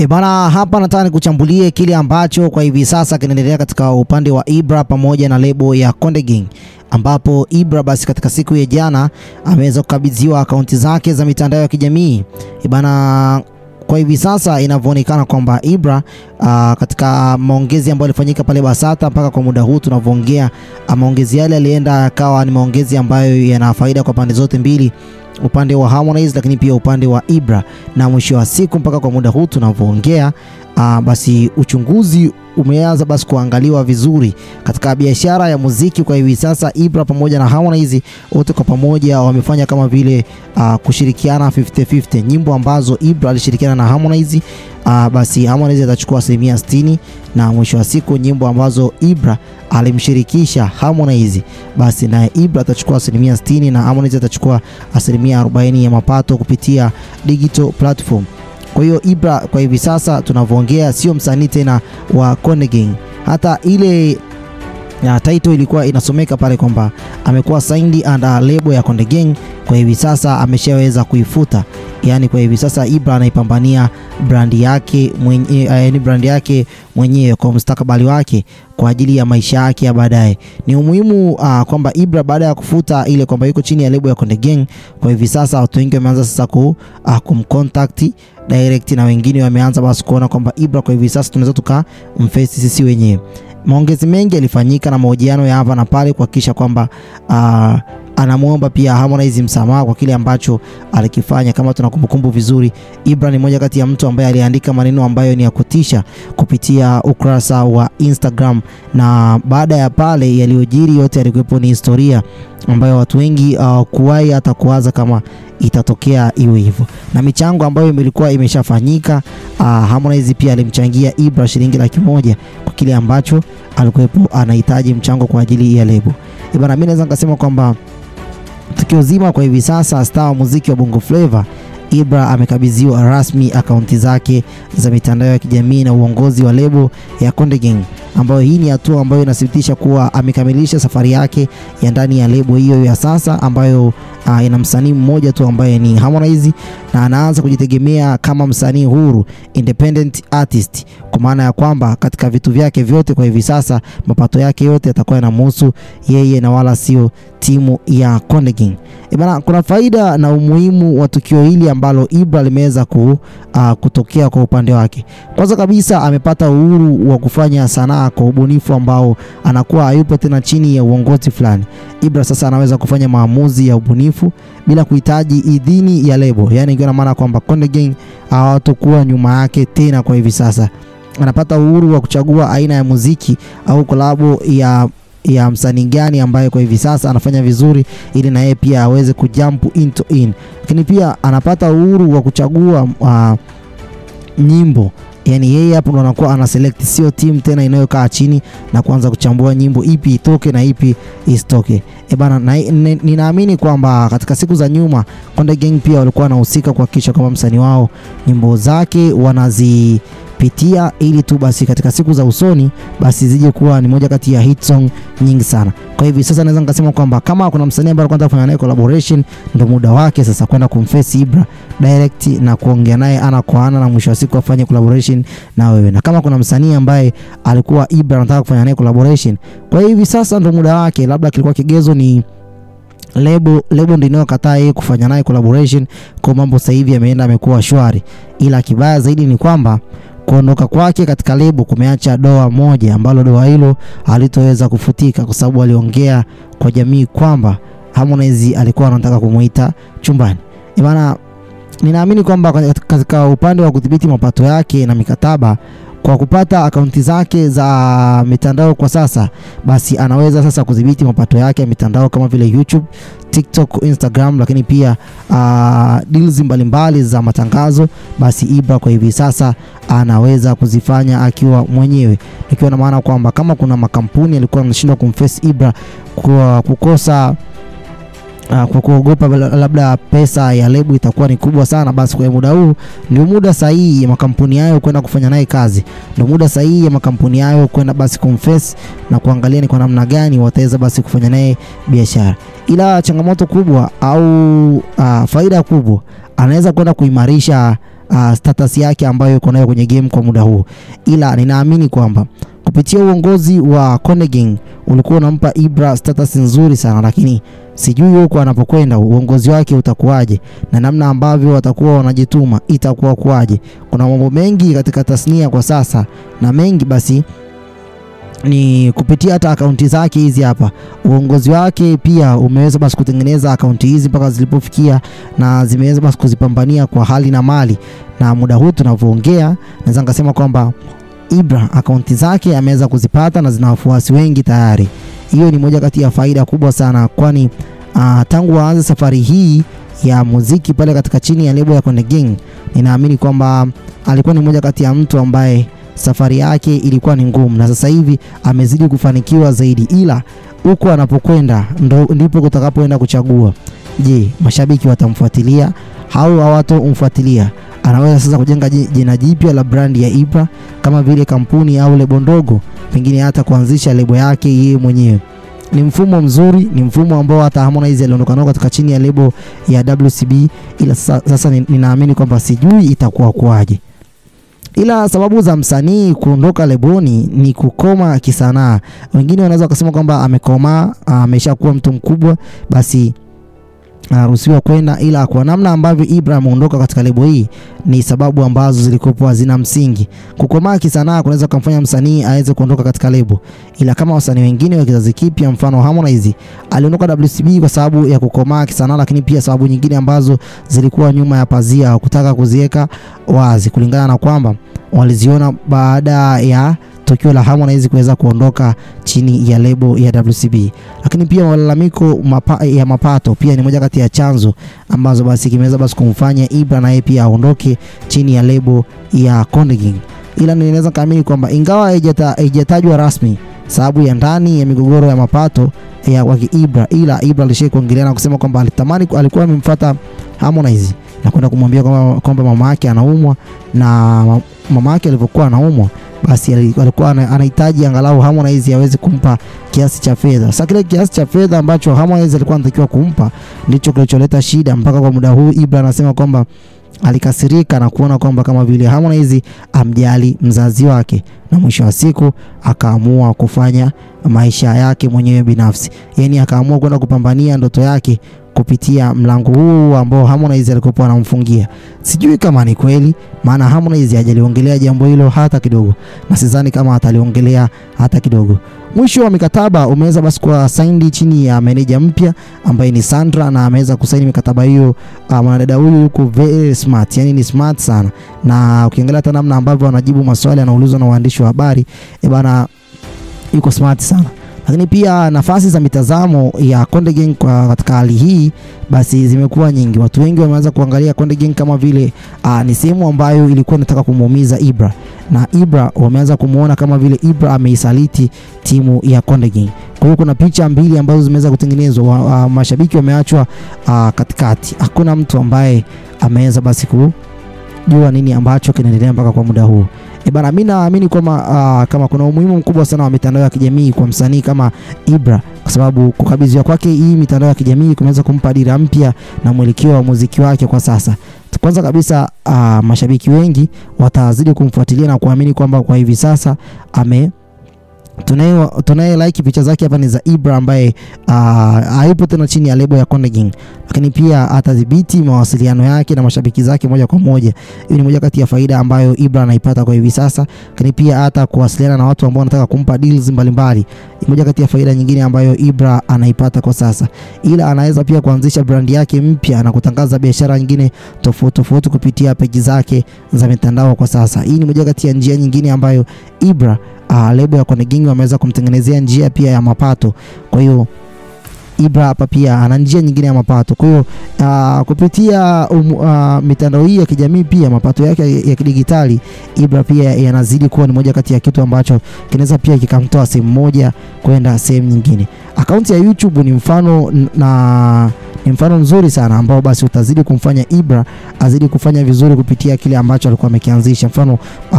Bana, hapa nataka nikuchambulie kile ambacho kwa hivi sasa kinaendelea katika upande wa Ibra pamoja na lebo ya Konde Gang, ambapo Ibra basi katika siku ya jana ameweza kukabidhiwa akaunti zake za mitandao ya kijamii. Bana, kwa hivi sasa inavyoonekana kwamba Ibra katika maongezi ambayo yalifanyika pale Basata mpaka kwa muda huu tunavyoongea, maongezi yale yalienda akawa ni maongezi ambayo yana faida kwa pande zote mbili, upande wa Harmonize lakini pia upande wa Ibra, na mwisho wa siku mpaka kwa muda huu tunavyoongea basi uchunguzi umeanza basi kuangaliwa vizuri katika biashara ya muziki. Kwa hivi sasa Ibra pamoja na Harmonize wote kwa pamoja wamefanya kama vile kushirikiana 50-50. Nyimbo ambazo Ibra alishirikiana na Harmonize basi Harmonize atachukua 60%, na mwisho wa siku nyimbo ambazo Ibra alimshirikisha Harmonize basi na Ibra atachukua 60% na Harmonize atachukua 40% ya mapato kupitia digital platform. Kwa hiyo Ibra kwa hivi sasa tunavyoongea sio msanii tena wa Konde Gang. Hata ile title ilikuwa inasomeka pale kwamba amekuwa signed under label ya Konde Gang, kwa hivi sasa ameshaweza kuifuta. Yani kwa hivi sasa Ibra anaipambania brand yake mwenyewe kwa mustakabali wake kwa ajili ya maisha yake ya baadaye. Ni umuhimu kwamba Ibra baada ya kufuta ile kwamba yuko chini ya label ya Konde Gang, kwa hivi sasa watu wengi wameanza sasa kumcontact direct, na wengine wameanza basi kuona kwamba Ibra kwa hivi sasa tunaweza tukamface sisi wenyewe. Maongezi mengi yalifanyika na mahojiano ya hapa na pale kuhakikisha kwamba anamuomba pia Harmonize msamaha kwa kile ambacho alikifanya. Kama tunakumbukumbu vizuri, Ibra ni moja kati ya mtu ambaye aliandika maneno ambayo ni ya kutisha kupitia ukurasa wa Instagram, na baada ya pale yaliyojiri yote yalikuwepo ni historia ambayo watu wengi kuwahi hata kuwaza kama itatokea iwe hivyo. Na michango ambayo ilikuwa imeshafanyika, Harmonize pia alimchangia Ibra shilingi 100,000 kwa kile ambacho alikuwepo anahitaji mchango kwa ajili ya lebo. Bana, mimi naweza nikasema kwamba tukio zima kwa hivi sasa star wa muziki wa Bongo Flava Ibra amekabidhiwa rasmi akaunti zake za mitandao ya kijamii na uongozi wa lebo ya Konde Gang, ambayo hii ni hatua ambayo inathibitisha kuwa amekamilisha safari yake ya ndani ya lebo hiyo ya sasa ambayo ina msanii mmoja tu ambaye ni Harmonize, na anaanza kujitegemea kama msanii huru, independent artist, kwa maana ya kwamba katika vitu vyake vyote kwa hivi sasa mapato yake yote yatakuwa yanamhusu yeye na wala sio timu ya Konde Gang. Bana, kuna faida na umuhimu wa tukio hili ambalo Ibra limeweza kutokea kwa upande wake. Kwanza kabisa amepata uhuru wa kufanya sanaa kwa ubunifu ambao anakuwa hayupo tena chini ya uongozi fulani. Ibra sasa anaweza kufanya maamuzi ya ubunifu bila kuhitaji idhini ya lebo, yani ikiwa na maana kwamba Konde Gang hawatakuwa nyuma yake tena. Kwa hivi sasa anapata uhuru wa kuchagua aina ya muziki au kolabo ya msanii gani ambaye kwa hivi sasa anafanya vizuri ili na yeye pia aweze kujump into in. Lakini pia anapata uhuru wa kuchagua nyimbo, yani yeye hapo ndo anakuwa ana select, sio team tena inayokaa chini na kuanza kuchambua nyimbo ipi itoke na ipi isitoke. Bana, ninaamini kwamba katika siku za nyuma Konde Gang pia walikuwa wanahusika kuhakikisha kwamba msanii wao nyimbo zake wanazipitia ili tu basi katika siku za usoni basi zije kuwa ni moja kati ya hit song nyingi sana. Kwa hivi sasa naweza nikasema kwamba kama kuna msanii ambaye anataka kufanya naye collaboration, ndio muda wake sasa kwenda kumface Ibra direct na kuongea naye ana kwa ana, na mwisho wa siku afanye collaboration na wewe. Na kama kuna msanii ambaye alikuwa Ibra anataka kufanya naye collaboration, kwa hivi sasa ndio muda wake. Labda kilikuwa kigezo ni lebo ndio inayokataa yeye kufanya naye collaboration, kwa mambo sasa hivi yameenda amekuwa shwari. Ila kibaya zaidi ni kwamba kuondoka kwake katika lebo kumeacha doa moja ambalo doa hilo halitoweza kufutika, kwa sababu aliongea kwa jamii kwamba Harmonize alikuwa anataka kumuita chumbani. Bana, ninaamini kwamba katika upande wa kudhibiti mapato yake na mikataba, kwa kupata akaunti zake za mitandao kwa sasa, basi anaweza sasa kudhibiti mapato yake ya mitandao kama vile YouTube, TikTok, Instagram, lakini pia deals mbalimbali za matangazo. Basi Ibra kwa hivi sasa anaweza kuzifanya akiwa mwenyewe, ikiwa na maana kwamba kama kuna makampuni yalikuwa yanashindwa kumface Ibra kwa kukosa kwa kuogopa labda pesa ya lebo itakuwa ni kubwa sana, basi kwa muda huu ndio muda sahihi ya makampuni hayo kwenda kufanya naye kazi. Ndio muda sahihi ya makampuni hayo kwenda basi kumface na kuangalia ni kwa namna gani wataweza basi kufanya naye biashara. Ila changamoto kubwa au faida kubwa, anaweza kwenda kuimarisha status yake ambayo yuko nayo kwenye game kwa muda huu, ila ninaamini kwamba kupitia uongozi wa Konde Gang ulikuwa unampa Ibra status nzuri sana, lakini sijui huko anapokwenda uongozi wake utakuwaje na namna ambavyo watakuwa wanajituma itakuwa kuaje. Kuna mambo mengi katika tasnia kwa sasa, na mengi basi ni kupitia hata akaunti zake hizi hapa. Uongozi wake pia umeweza basi kutengeneza akaunti hizi mpaka zilipofikia na zimeweza basi kuzipambania kwa hali na mali, na muda huu tunavyoongea naweza ngasema kwamba Ibra akaunti zake ameweza kuzipata na zina wafuasi wengi tayari. Hiyo ni moja kati ya faida kubwa sana, kwani tangu aanze safari hii ya muziki pale katika chini ya lebo ya Konde Gang, ninaamini kwamba alikuwa ni moja kati ya mtu ambaye safari yake ilikuwa ni ngumu, na sasa hivi amezidi kufanikiwa zaidi, ila huko anapokwenda ndipo kutakapoenda kuchagua, je, mashabiki watamfuatilia au hawatomfuatilia? Anaweza sasa kujenga jina jipya la brand ya Ibra kama vile kampuni au lebo ndogo, pengine hata kuanzisha lebo yake yeye mwenyewe. Ni mfumo mzuri, ni mfumo ambao hata Harmonize aliondoka nao katika chini ya lebo ya WCB, ila sasa ninaamini kwamba sijui itakuwa kwaje. Ila sababu za msanii kuondoka leboni ni kukoma kisanaa. Wengine wanaweza kusema kwamba amekoma, ameshakuwa mtu mkubwa, basi anaruhusiwa kwenda, ila kwa namna ambavyo Ibra ameondoka katika lebo hii ni sababu ambazo zilikopo hazina msingi. Kukomaa kisanaa kunaweza kumfanya msanii aweze kuondoka katika lebo, ila kama wasanii wengine wa kizazi kipya, mfano Harmonize aliondoka WCB kwa sababu ya kukomaa kisanaa, lakini pia sababu nyingine ambazo zilikuwa nyuma ya pazia kutaka kuziweka wazi, kulingana na kwamba waliziona baada ya tukio la Harmonize kuweza kuondoka chini ya lebo ya WCB. Lakini pia malalamiko ya mapato pia ni moja kati ya chanzo ambazo basi kimeweza basi kumfanya Ibra na yeye pia aondoke chini ya lebo ya Konde Gang. Ila ninaweza kaamini kwamba ingawa haijatajwa rasmi sababu ya ndani ya migogoro ya mapato ya waki Ibra, ila Ibra alishakuongelea na kusema kwamba alikuwa amemfuata Harmonize na kwenda kumwambia kwamba mama yake anaumwa, na mama yake alipokuwa anaumwa basi alikuwa anahitaji angalau Harmonize aweze kumpa kiasi cha fedha. Sasa kile kiasi cha fedha ambacho Harmonize alikuwa anatakiwa kumpa ndicho kilicholeta shida, mpaka kwa muda huu Ibra anasema kwamba alikasirika na kuona kwamba kama vile Harmonize amjali mzazi wake, na mwisho wa siku akaamua kufanya maisha yake mwenyewe binafsi. Yaani akaamua kwenda kupambania ndoto yake kupitia mlango huu ambao Harmonize alikuwa anamfungia. Sijui kama ni kweli, maana Harmonize hajaliongelea jambo hilo hata kidogo, na sidhani kama ataliongelea hata kidogo. Mwisho wa mikataba umeweza basi kwa signed chini ya meneja mpya ambaye ni Sandra, na ameweza kusaini mikataba hiyo. Mwanadada huyu yuko very smart, yani ni smart sana, na ukiangalia hata namna ambavyo anajibu maswali anaulizwa na waandishi wa habari, bana yuko smart sana. Lakini pia nafasi za mitazamo ya Konde Gang kwa katika hali hii basi zimekuwa nyingi. Watu wengi wameanza kuangalia Konde Gang kama vile ni sehemu ambayo ilikuwa inataka kumuumiza Ibra, na Ibra wameanza kumuona kama vile Ibra ameisaliti timu ya Konde Gang. Kwa hiyo kuna picha mbili ambazo zimeweza kutengenezwa, mashabiki wameachwa katikati. Hakuna mtu ambaye ameweza basi kujua nini ambacho kinaendelea mpaka kwa muda huu. Bana, mimi naamini kama kuna umuhimu mkubwa sana wa mitandao ya kijamii kwa msanii kama Ibra, kwa sababu kukabidhiwa kwake hii mitandao ya kijamii kumeweza kumpa dira mpya na mwelekeo wa muziki wake kwa sasa. Kwanza kabisa mashabiki wengi watazidi kumfuatilia na kuamini kwamba kwa hivi sasa tunaye like picha zake hapa ni za Ibra ambaye hayupo tena chini ya lebo ya Konde Gang, lakini pia atadhibiti mawasiliano yake na mashabiki zake moja kwa moja. Hiyo ni moja kati ya faida ambayo Ibra anaipata kwa hivi sasa, lakini pia hata kuwasiliana na watu ambao wanataka kumpa deals mbalimbali. Ni moja kati ya faida nyingine ambayo Ibra anaipata kwa sasa. Ila anaweza pia kuanzisha brand yake mpya na kutangaza biashara nyingine tofauti kupitia page zake za mitandao kwa sasa. Hii ni moja kati ya njia nyingine ambayo Ibra lebo ya Konde Gang wameweza kumtengenezea njia pia ya mapato. Kwa hiyo Ibra hapa pia ana njia nyingine ya mapato. Kwa hiyo kupitia mitandao hii ya kijamii pia mapato yake ya kidigitali Ibra pia yanazidi kuwa ni moja kati ya kitu ambacho kinaweza pia kikamtoa sehemu moja kwenda sehemu nyingine. Akaunti ya YouTube ni mfano mzuri sana ambao basi utazidi kumfanya Ibra azidi kufanya vizuri kupitia kile ambacho alikuwa amekianzisha. Mfano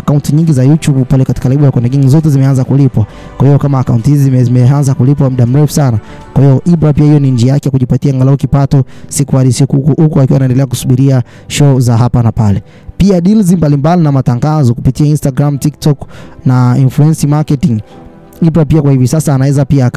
akaunti nyingi za YouTube pale katika lebo ya Konde Gang zote zimeanza kulipwa. Kwa hiyo kama akaunti hizi zimeanza kulipwa muda mrefu sana, kwa hiyo Ibra pia hiyo ni njia yake kujipatia angalau kipato siku hadi siku, huko akiwa anaendelea kusubiria show za hapa na pale. Pia deals mbalimbali na matangazo kupitia Instagram, TikTok na influence marketing. Ibra pia kwa hivi sasa anaweza pia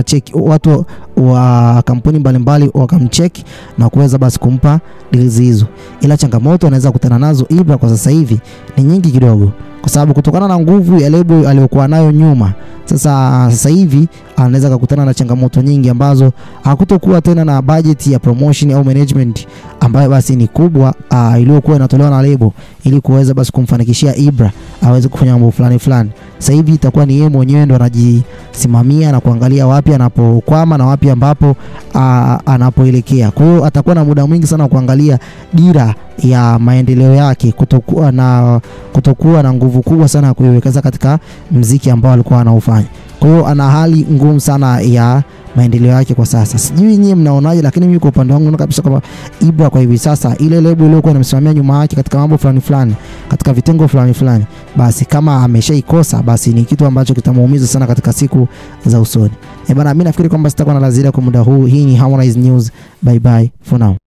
check watu wa kampuni mbalimbali wakamcheck na kuweza basi kumpa deals hizo. Ila changamoto anaweza kukutana nazo Ibra kwa sasa hivi ni nyingi kidogo, kwa sababu kutokana na nguvu ya lebo aliyokuwa nayo nyuma, sasa hivi anaweza kukutana na changamoto nyingi ambazo hakutokuwa tena na budget ya promotion au management ambayo basi ni kubwa iliyokuwa inatolewa na lebo ili kuweza basi kumfanikishia Ibra aweze kufanya mambo fulani. Sasa hivi itakuwa ni yeye mwenyewe ndo anajisimamia na kuangalia wapi anapokwama na wapi ambapo anapoelekea. Kwa hiyo atakuwa na muda mwingi sana kuangalia dira ya maendeleo yake, kutokuwa na nguvu kubwa sana ya kuiwekeza katika muziki ambao alikuwa anaufanya. Kwa hiyo ana hali ngumu sana ya maendeleo yake kwa sasa. Sijui nyinyi mnaonaje, lakini mimi kwa upande wangu naona kabisa kwamba Ibra kwa hivi sasa ile lebo iliyokuwa inamsimamia nyuma yake katika mambo fulani, katika vitengo fulani, basi kama ameshaikosa, basi ni kitu ambacho kitamuumiza sana katika siku za usoni. Bana, mimi nafikiri kwamba sitakuwa na la ziada kwa muda huu. Hii ni Harmonize News. Bye bye for now.